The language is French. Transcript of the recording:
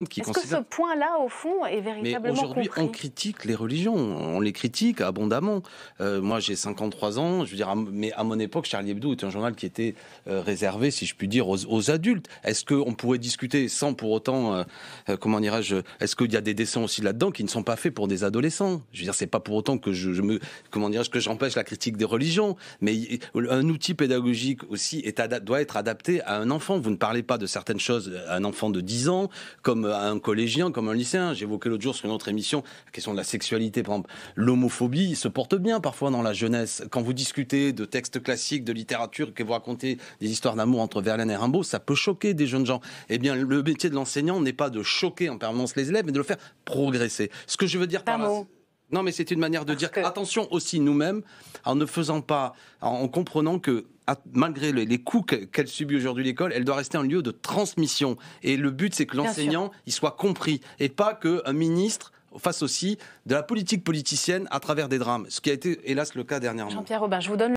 qui Est-ce que ce point-là, au fond, est véritablement compris? Mais aujourd'hui, on critique les religions, on les critique abondamment. Moi, j'ai 53 ans, je veux dire, mais à mon époque, Charlie Hebdo était un journal qui était réservé, si je puis dire, aux adultes. Est-ce qu'on pourrait discuter sans pour autant, comment dirais-je, est-ce qu'il y a des dessins aussi là-dedans qui ne sont pas faits pour des adolescents? Je veux dire, c'est pas pour autant que que j'empêche la critique des religions, mais un outil pédagogique aussi doit être adapté à un enfant. Vous ne parlez pas de certaines choses à un enfant de 10 ans, comme à un collégien, comme un lycéen. J'évoquais l'autre jour sur une autre émission la question de la sexualité, par exemple. L'homophobie se porte bien parfois dans la jeunesse. Quand vous discutez de textes classiques, de littérature, que vous racontez des histoires d'amour entre Verlaine et Rimbaud, ça peut choquer des jeunes gens. Eh bien, le métier de l'enseignant n'est pas de choquer en permanence les élèves, mais de le faire progresser. Ce que je veux dire par là... Non, mais c'est une manière de dire attention aussi nous-mêmes, en ne faisant pas, en comprenant que malgré les coups qu'elle subit aujourd'hui l'école, elle doit rester un lieu de transmission. Et le but, c'est que l'enseignant, il soit compris, et pas qu'un ministre fasse aussi de la politique politicienne à travers des drames, ce qui a été hélas le cas dernièrement. Jean-Pierre Robin, je vous donne